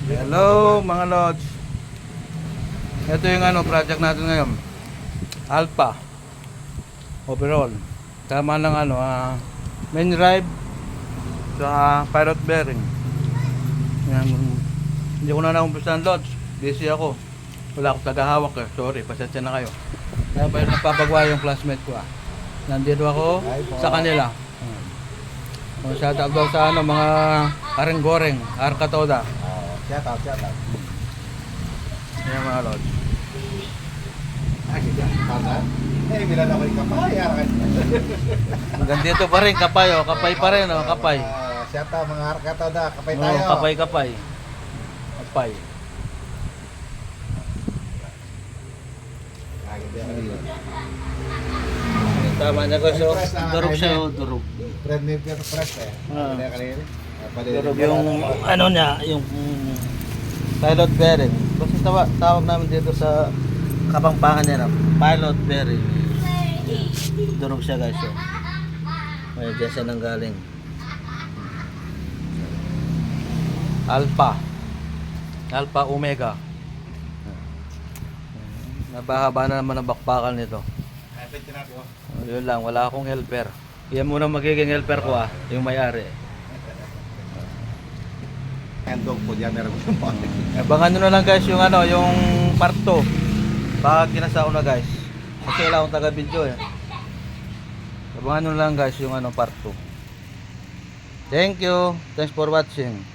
Hello mga lods. Ito yung project natin ngayon. Alpha overall. Tama ng main drive sa pilot bearing. Yan. Hindi ko na naumpisan lods. Busy ako. Wala akong tagahawak eh. Sorry, pasensya na kayo. Kaya pa yung napapagawa yung classmate ko Nandito ako sa kanila. Shout out daw sa mga areng-goreng, arkatoda. Shout out. Yan mga lods. Bilan ako yung kapay. Hanggang dito pa rin, kapay kapay pa rin kapay. Shout out mga arkatoda, kapay tayo. Kapay. Tama na ko durog siya durog. Friend me pero fresh Durog yung niya, yung pilot bearing. Basta tawag namin dito sa Kapampangan niya pilot bearing. Durog siya guys. May diyan siya nang galing. Alpha Omega. Nabahaba na naman ang bakbakan nito. Yun lang, wala akong helper. Yan muna magiging helper ko yung may-ari. Dog po diyan meron ko. Abangan nyo na lang guys yung yung part 2. Baka kinasa ko na guys. Kasi wala akong taga-video Abangan nyo na lang guys yung part 2. Thank you. Thanks for watching.